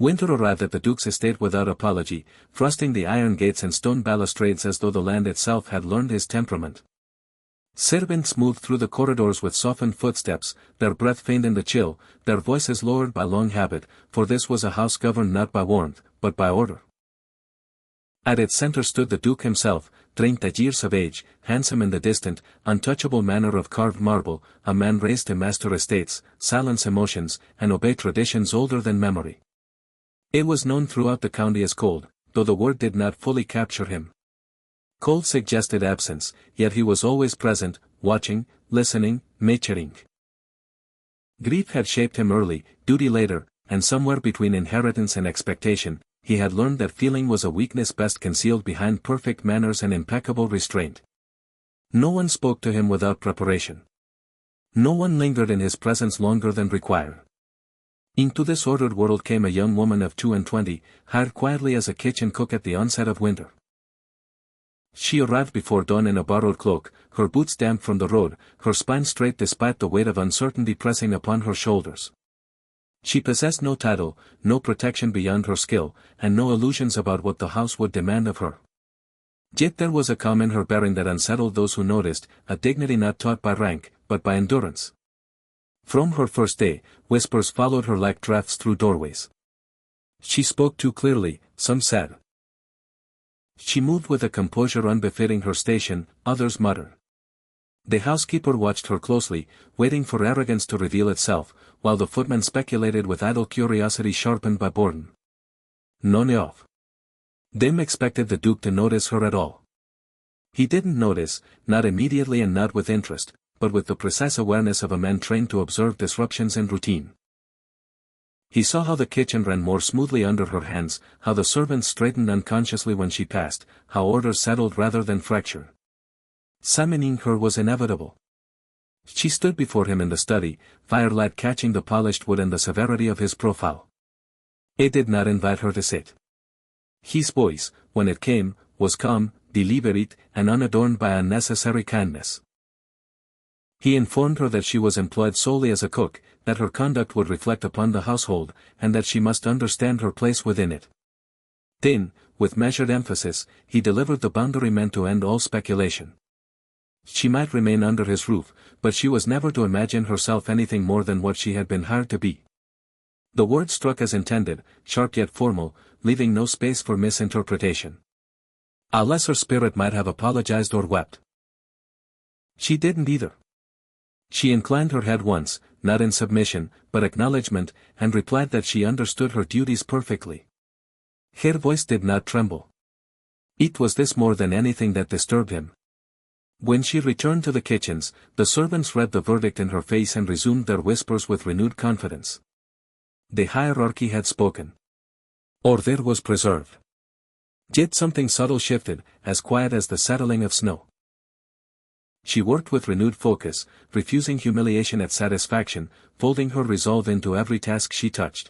Winter arrived at the Duke's estate without apology, thrusting the iron gates and stone balustrades as though the land itself had learned his temperament. Servants moved through the corridors with softened footsteps, their breath faint in the chill, their voices lowered by long habit, for this was a house governed not by warmth, but by order. At its center stood the Duke himself, 30 years of age, handsome in the distant, untouchable manner of carved marble, a man raised to master estates, silence emotions, and obey traditions older than memory. It was known throughout the county as cold, though the word did not fully capture him. Cold suggested absence, yet he was always present, watching, listening, maturing. Grief had shaped him early, duty later, and somewhere between inheritance and expectation, he had learned that feeling was a weakness best concealed behind perfect manners and impeccable restraint. No one spoke to him without preparation. No one lingered in his presence longer than required. Into this ordered world came a young woman of 22, hired quietly as a kitchen cook at the onset of winter. She arrived before dawn in a borrowed cloak, her boots damp from the road, her spine straight despite the weight of uncertainty pressing upon her shoulders. She possessed no title, no protection beyond her skill, and no illusions about what the house would demand of her. Yet there was a calm in her bearing that unsettled those who noticed, a dignity not taught by rank, but by endurance. From her first day, whispers followed her like drafts through doorways. She spoke too clearly, some said. She moved with a composure unbefitting her station, others muttered. The housekeeper watched her closely, waiting for arrogance to reveal itself, while the footman speculated with idle curiosity sharpened by boredom. None of them expected the Duke to notice her at all. He didn't notice, not immediately and not with interest, but with the precise awareness of a man trained to observe disruptions in routine. He saw how the kitchen ran more smoothly under her hands, how the servants straightened unconsciously when she passed, how order settled rather than fractured. Summoning her was inevitable. She stood before him in the study, firelight catching the polished wood and the severity of his profile. It did not invite her to sit. His voice, when it came, was calm, deliberate, and unadorned by unnecessary kindness. He informed her that she was employed solely as a cook, that her conduct would reflect upon the household, and that she must understand her place within it. Then, with measured emphasis, he delivered the boundary meant to end all speculation. She might remain under his roof, but she was never to imagine herself anything more than what she had been hired to be. The word struck as intended, sharp yet formal, leaving no space for misinterpretation. A lesser spirit might have apologized or wept. She didn't either. She inclined her head once, not in submission, but acknowledgment, and replied that she understood her duties perfectly. Her voice did not tremble. It was this more than anything that disturbed him. When she returned to the kitchens, the servants read the verdict in her face and resumed their whispers with renewed confidence. The hierarchy had spoken. Order was preserved. Yet something subtle shifted, as quiet as the settling of snow. She worked with renewed focus, refusing humiliation at satisfaction, folding her resolve into every task she touched.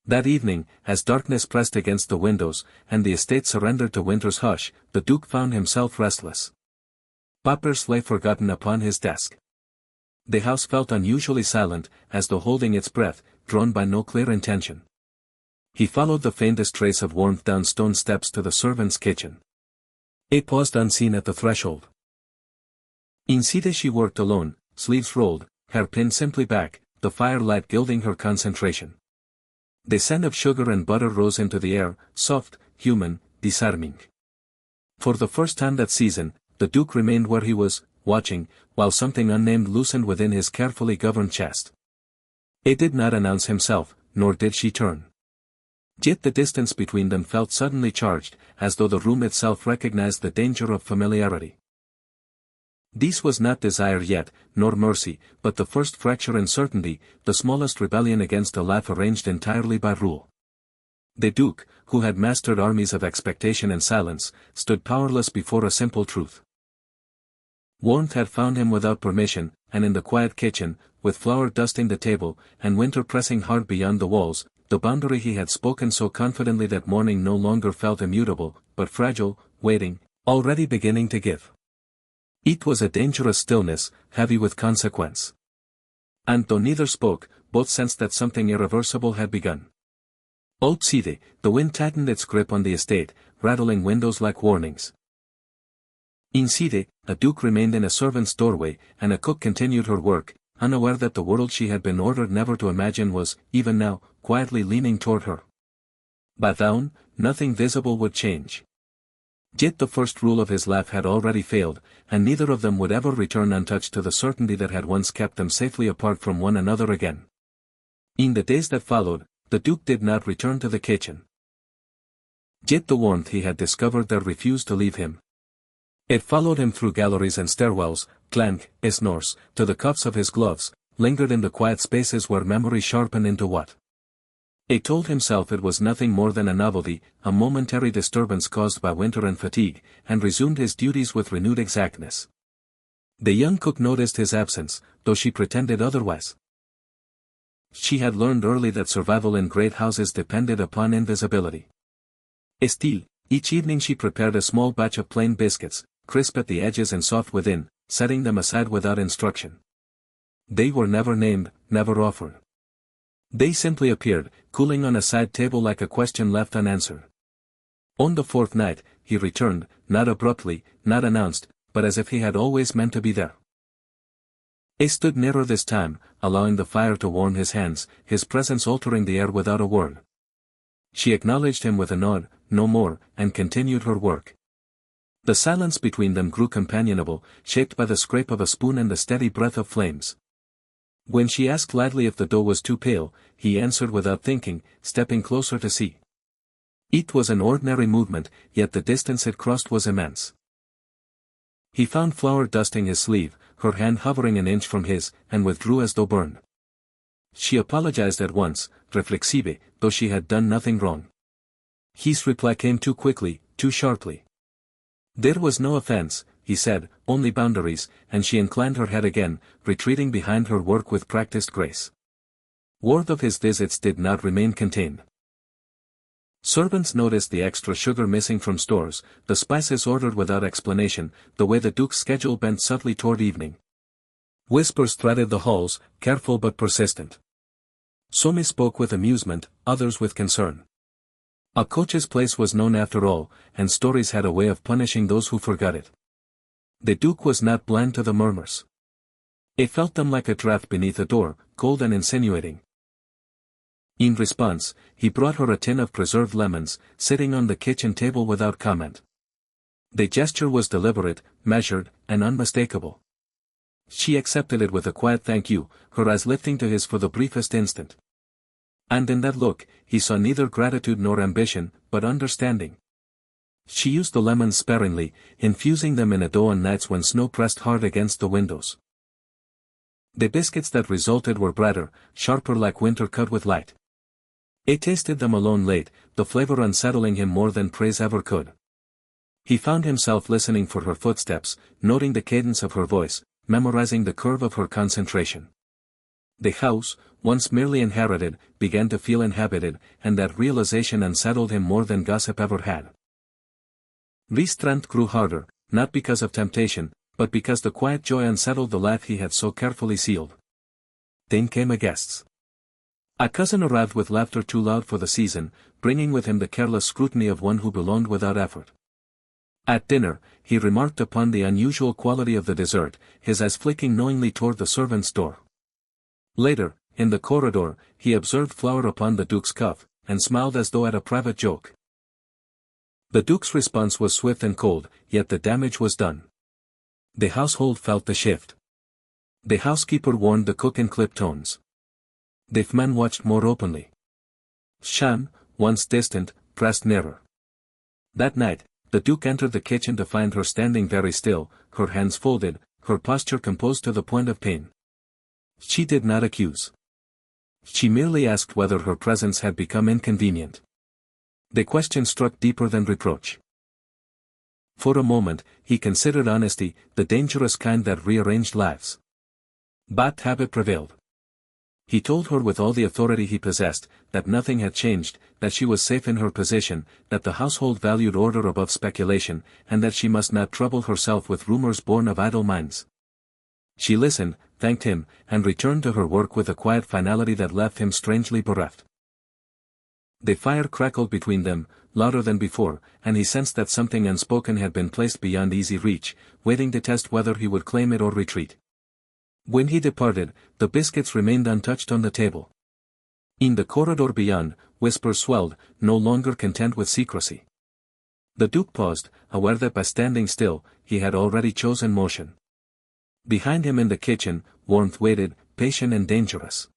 That evening, as darkness pressed against the windows, and the estate surrendered to winter's hush, the Duke found himself restless. Papers lay forgotten upon his desk. The house felt unusually silent, as though holding its breath, drawn by no clear intention. He followed the faintest trace of warmth down stone steps to the servants' kitchen. It paused unseen at the threshold. Inside she worked alone, sleeves rolled, hair pinned simply back, the firelight gilding her concentration. The scent of sugar and butter rose into the air, soft, human, disarming. For the first time that season, the Duke remained where he was, watching, while something unnamed loosened within his carefully governed chest. It did not announce himself, nor did she turn. Yet the distance between them felt suddenly charged, as though the room itself recognized the danger of familiarity. This was not desire yet, nor mercy, but the first fracture in certainty, the smallest rebellion against a life arranged entirely by rule. The Duke, who had mastered armies of expectation and silence, stood powerless before a simple truth. Warmth had found him without permission, and in the quiet kitchen, with flour dusting the table, and winter pressing hard beyond the walls, the boundary he had spoken so confidently that morning no longer felt immutable, but fragile, waiting, already beginning to give. It was a dangerous stillness, heavy with consequence. And though neither spoke, both sensed that something irreversible had begun. Outside, the wind tightened its grip on the estate, rattling windows like warnings. Inside, a duke remained in a servant's doorway, and a cook continued her work, unaware that the world she had been ordered never to imagine was, even now, quietly leaning toward her. But down, nothing visible would change. Yet the first rule of his life had already failed, and neither of them would ever return untouched to the certainty that had once kept them safely apart from one another again. In the days that followed, the Duke did not return to the kitchen. Yet the warmth he had discovered there refused to leave him. It followed him through galleries and stairwells, clank, snores, to the cuffs of his gloves, lingered in the quiet spaces where memory sharpened into what he told himself it was nothing more than a novelty, a momentary disturbance caused by winter and fatigue, and resumed his duties with renewed exactness. The young cook noticed his absence, though she pretended otherwise. She had learned early that survival in great houses depended upon invisibility. Still, each evening she prepared a small batch of plain biscuits, crisp at the edges and soft within, setting them aside without instruction. They were never named, never offered. They simply appeared, cooling on a side table like a question left unanswered. On the fourth night, he returned, not abruptly, not announced, but as if he had always meant to be there. He stood nearer this time, allowing the fire to warm his hands, his presence altering the air without a word. She acknowledged him with a nod, no more, and continued her work. The silence between them grew companionable, shaped by the scrape of a spoon and the steady breath of flames. When she asked lightly if the dough was too pale, he answered without thinking, stepping closer to see. It was an ordinary movement, yet the distance it crossed was immense. He found flour dusting his sleeve, her hand hovering an inch from his, and withdrew as though burned. She apologized at once, reflexive, though she had done nothing wrong. His reply came too quickly, too sharply. There was no offense, he said, only boundaries, and she inclined her head again, retreating behind her work with practiced grace. Word of his visits did not remain contained. Servants noticed the extra sugar missing from stores, the spices ordered without explanation, the way the Duke's schedule bent subtly toward evening. Whispers threaded the halls, careful but persistent. Some spoke with amusement, others with concern. A coach's place was known after all, and stories had a way of punishing those who forgot it. The Duke was not blind to the murmurs. He felt them like a draft beneath a door, cold and insinuating. In response, he brought her a tin of preserved lemons, sitting on the kitchen table without comment. The gesture was deliberate, measured, and unmistakable. She accepted it with a quiet thank you, her eyes lifting to his for the briefest instant. And in that look, he saw neither gratitude nor ambition, but understanding. She used the lemons sparingly, infusing them in a dough on nights when snow pressed hard against the windows. The biscuits that resulted were brighter, sharper like winter cut with light. He tasted them alone late, the flavor unsettling him more than praise ever could. He found himself listening for her footsteps, noting the cadence of her voice, memorizing the curve of her concentration. The house, once merely inherited, began to feel inhabited, and that realization unsettled him more than gossip ever had. Restraint grew harder, not because of temptation, but because the quiet joy unsettled the life he had so carefully sealed. Then came a guest. A cousin arrived with laughter too loud for the season, bringing with him the careless scrutiny of one who belonged without effort. At dinner, he remarked upon the unusual quality of the dessert, his eyes flicking knowingly toward the servant's door. Later, in the corridor, he observed flour upon the Duke's cuff, and smiled as though at a private joke. The Duke's response was swift and cold, yet the damage was done. The household felt the shift. The housekeeper warned the cook in clipped tones. The man watched more openly. Sham, once distant, pressed nearer. That night, the Duke entered the kitchen to find her standing very still, her hands folded, her posture composed to the point of pain. She did not accuse. She merely asked whether her presence had become inconvenient. The question struck deeper than reproach. For a moment, he considered honesty, the dangerous kind that rearranged lives. But habit prevailed. He told her with all the authority he possessed, that nothing had changed, that she was safe in her position, that the household valued order above speculation, and that she must not trouble herself with rumors born of idle minds. She listened, thanked him, and returned to her work with a quiet finality that left him strangely bereft. The fire crackled between them, louder than before, and he sensed that something unspoken had been placed beyond easy reach, waiting to test whether he would claim it or retreat. When he departed, the biscuits remained untouched on the table. In the corridor beyond, whispers swelled, no longer content with secrecy. The Duke paused, aware that by standing still, he had already chosen motion. Behind him in the kitchen, warmth waited, patient and dangerous.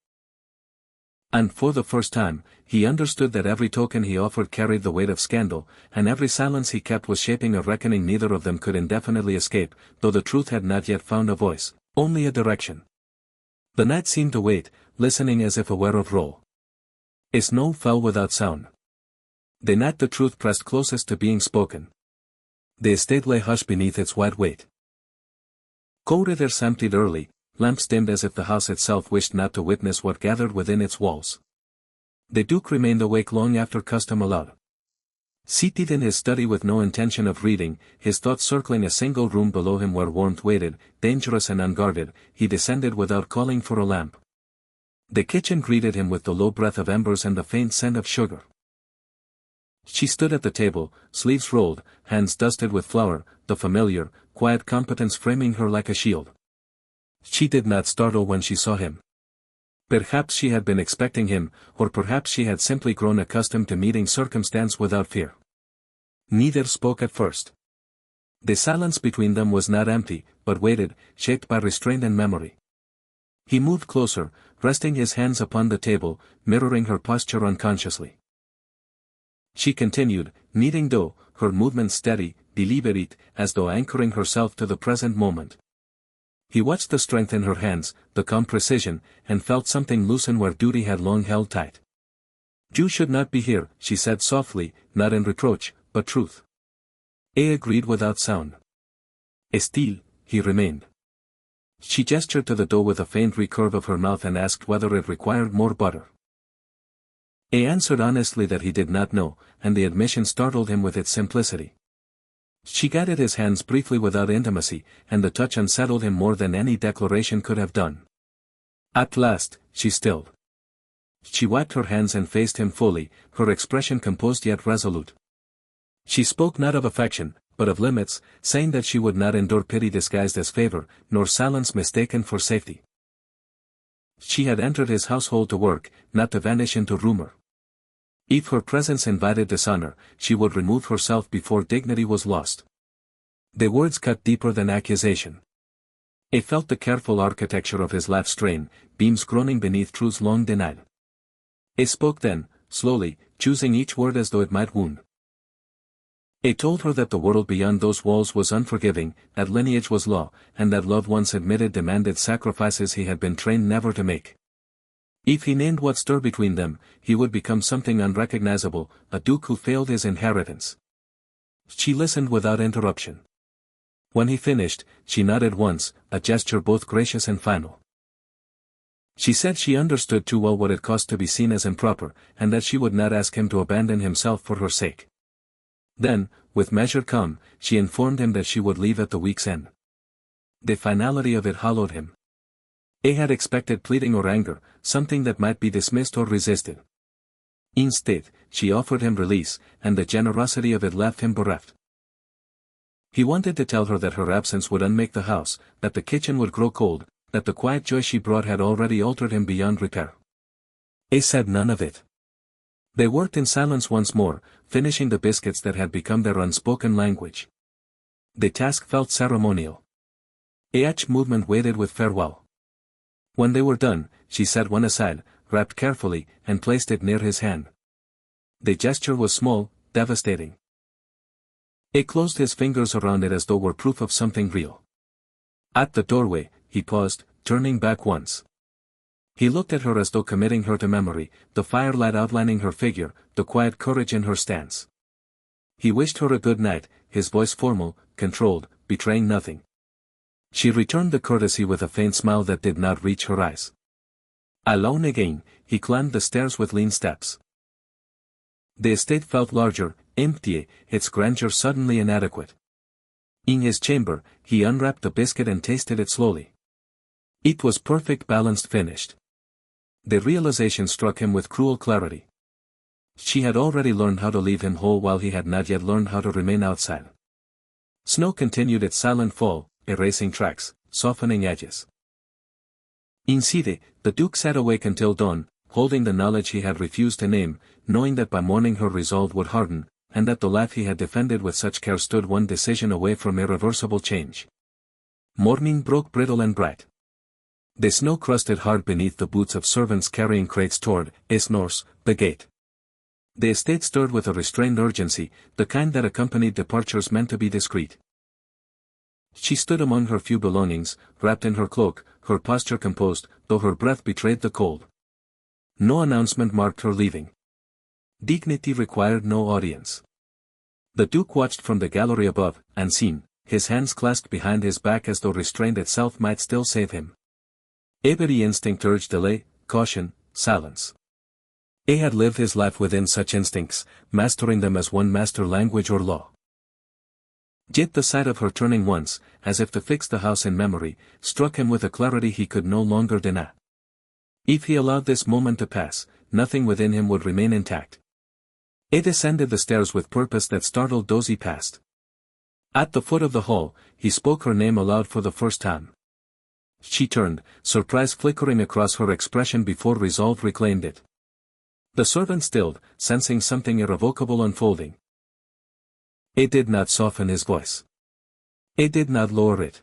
And for the first time, he understood that every token he offered carried the weight of scandal, and every silence he kept was shaping a reckoning neither of them could indefinitely escape, though the truth had not yet found a voice, only a direction. The night seemed to wait, listening as if aware of roll. A snow fell without sound. The night the truth pressed closest to being spoken. The estate lay hushed beneath its wide weight. Corridors emptied early, lamps dimmed as if the house itself wished not to witness what gathered within its walls. The Duke remained awake long after custom allowed. Seated in his study with no intention of reading, his thoughts circling a single room below him where warmth waited, dangerous and unguarded, he descended without calling for a lamp. The kitchen greeted him with the low breath of embers and the faint scent of sugar. She stood at the table, sleeves rolled, hands dusted with flour, the familiar, quiet competence framing her like a shield. She did not startle when she saw him. Perhaps she had been expecting him, or perhaps she had simply grown accustomed to meeting circumstance without fear. Neither spoke at first. The silence between them was not empty, but weighted, shaped by restraint and memory. He moved closer, resting his hands upon the table, mirroring her posture unconsciously. She continued, kneading dough, her movements steady, deliberate, as though anchoring herself to the present moment. He watched the strength in her hands, the calm precision, and felt something loosen where duty had long held tight. "You should not be here," she said softly, not in reproach, but truth. A agreed without sound. "Still," he remained. She gestured to the dough with a faint recurve of her mouth and asked whether it required more butter. A answered honestly that he did not know, and the admission startled him with its simplicity. She guided his hands briefly without intimacy, and the touch unsettled him more than any declaration could have done. At last, she stilled. She wiped her hands and faced him fully, her expression composed yet resolute. She spoke not of affection, but of limits, saying that she would not endure pity disguised as favor, nor silence mistaken for safety. She had entered his household to work, not to vanish into rumor. If her presence invited dishonor, she would remove herself before dignity was lost. The words cut deeper than accusation. He felt the careful architecture of his life strain, beams groaning beneath truths long denied. He spoke then, slowly, choosing each word as though it might wound. He told her that the world beyond those walls was unforgiving, that lineage was law, and that love once admitted demanded sacrifices he had been trained never to make. If he named what stirred between them, he would become something unrecognizable, a duke who failed his inheritance. She listened without interruption. When he finished, she nodded once, a gesture both gracious and final. She said she understood too well what it cost to be seen as improper, and that she would not ask him to abandon himself for her sake. Then, with measured calm, she informed him that she would leave at the week's end. The finality of it hollowed him. He had expected pleading or anger, something that might be dismissed or resisted. Instead, she offered him release, and the generosity of it left him bereft. He wanted to tell her that her absence would unmake the house, that the kitchen would grow cold, that the quiet joy she brought had already altered him beyond repair. He said none of it. They worked in silence once more, finishing the biscuits that had become their unspoken language. The task felt ceremonial. Each movement waited with farewell. When they were done, she set one aside, wrapped carefully, and placed it near his hand. The gesture was small, devastating. He closed his fingers around it as though were proof of something real. At the doorway, he paused, turning back once. He looked at her as though committing her to memory, the firelight outlining her figure, the quiet courage in her stance. He wished her a good night, his voice formal, controlled, betraying nothing. She returned the courtesy with a faint smile that did not reach her eyes. Alone again, he climbed the stairs with lean steps. The estate felt larger, empty, its grandeur suddenly inadequate. In his chamber, he unwrapped the biscuit and tasted it slowly. It was perfect, balanced, finished. The realization struck him with cruel clarity. She had already learned how to leave him whole while he had not yet learned how to remain outside. Snow continued its silent fall, erasing tracks, softening edges. Inside, the Duke sat awake until dawn, holding the knowledge he had refused to name, knowing that by morning her resolve would harden, and that the life he had defended with such care stood one decision away from irreversible change. Morning broke brittle and bright. The snow crusted hard beneath the boots of servants carrying crates toward, north, the gate. The estate stirred with a restrained urgency, the kind that accompanied departures meant to be discreet. She stood among her few belongings, wrapped in her cloak, her posture composed, though her breath betrayed the cold. No announcement marked her leaving. Dignity required no audience. The Duke watched from the gallery above, unseen, his hands clasped behind his back as though restraint itself might still save him. Every instinct urged delay, caution, silence. He had lived his life within such instincts, mastering them as one master language or law. Yet the sight of her turning once, as if to fix the house in memory, struck him with a clarity he could no longer deny. If he allowed this moment to pass, nothing within him would remain intact. He descended the stairs with purpose that startled those he passed. At the foot of the hall, he spoke her name aloud for the first time. She turned, surprise flickering across her expression before resolve reclaimed it. The servant stilled, sensing something irrevocable unfolding. He did not soften his voice. He did not lower it.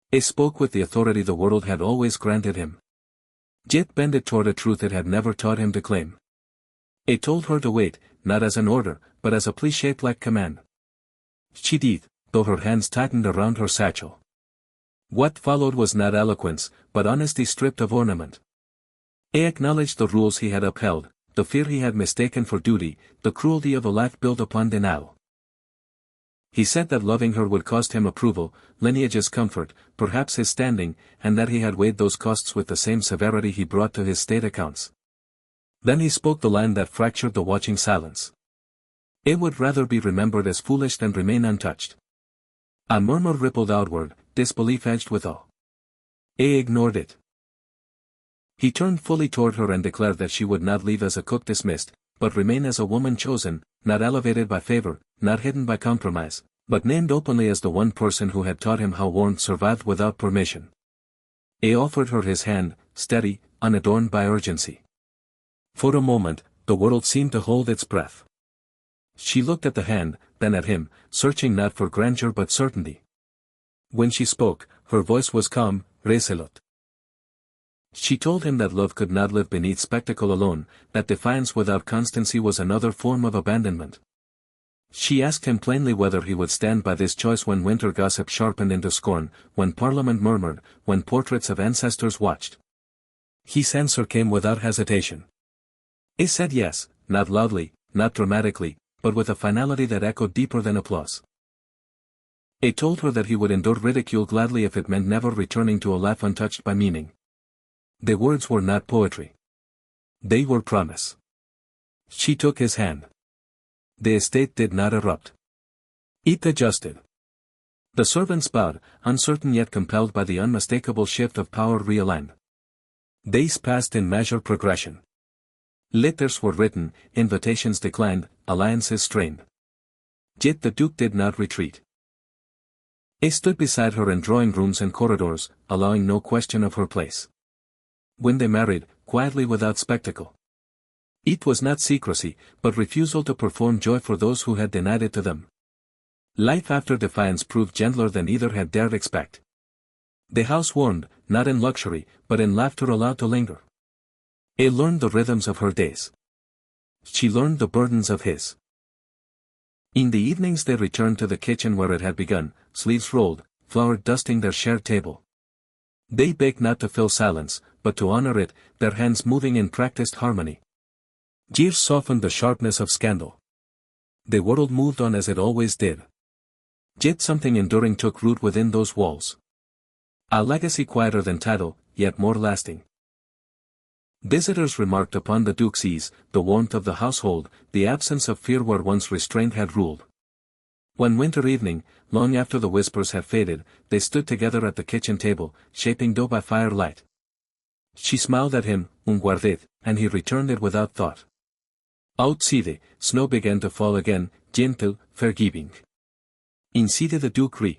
He spoke with the authority the world had always granted him. Yet bended toward a truth it had never taught him to claim. He told her to wait, not as an order, but as a plea shaped like command. She did, though her hands tightened around her satchel. What followed was not eloquence, but honesty stripped of ornament. He acknowledged the rules he had upheld, the fear he had mistaken for duty, the cruelty of a life built upon denial. He said that loving her would cost him approval, lineage's comfort, perhaps his standing, and that he had weighed those costs with the same severity he brought to his state accounts. Then he spoke the line that fractured the watching silence. He would rather be remembered as foolish than remain untouched. A murmur rippled outward, disbelief edged with awe. He ignored it. He turned fully toward her and declared that she would not leave as a cook dismissed, but remain as a woman chosen, not elevated by favor, not hidden by compromise, but named openly as the one person who had taught him how warmth survived without permission. He offered her his hand, steady, unadorned by urgency. For a moment, the world seemed to hold its breath. She looked at the hand, then at him, searching not for grandeur but certainty. When she spoke, her voice was calm, resolute. She told him that love could not live beneath spectacle alone, that defiance without constancy was another form of abandonment. She asked him plainly whether he would stand by this choice when winter gossip sharpened into scorn, when Parliament murmured, when portraits of ancestors watched. His answer came without hesitation. He said yes, not loudly, not dramatically, but with a finality that echoed deeper than applause. He told her that he would endure ridicule gladly if it meant never returning to a life untouched by meaning. The words were not poetry. They were promise. She took his hand. The estate did not erupt. It adjusted. The servants bowed, uncertain yet compelled by the unmistakable shift of power realigned. Days passed in measured progression. Letters were written, invitations declined, alliances strained. Yet the Duke did not retreat. He stood beside her in drawing rooms and corridors, allowing no question of her place. When they married, quietly without spectacle. It was not secrecy, but refusal to perform joy for those who had denied it to them. Life after defiance proved gentler than either had dared expect. The house warmed, not in luxury, but in laughter allowed to linger. He learned the rhythms of her days. She learned the burdens of his. In the evenings they returned to the kitchen where it had begun, sleeves rolled, flour dusting their shared table. They baked not to fill silence, but to honor it, their hands moving in practiced harmony. Years softened the sharpness of scandal. The world moved on as it always did. Yet something enduring took root within those walls. A legacy quieter than title, yet more lasting. Visitors remarked upon the Duke's ease, the warmth of the household, the absence of fear where once restraint had ruled. One winter evening, long after the whispers had faded, they stood together at the kitchen table, shaping dough by firelight. She smiled at him, guarded, and he returned it without thought. Outside, snow began to fall again, gentle, forgiving. Inside the Duque,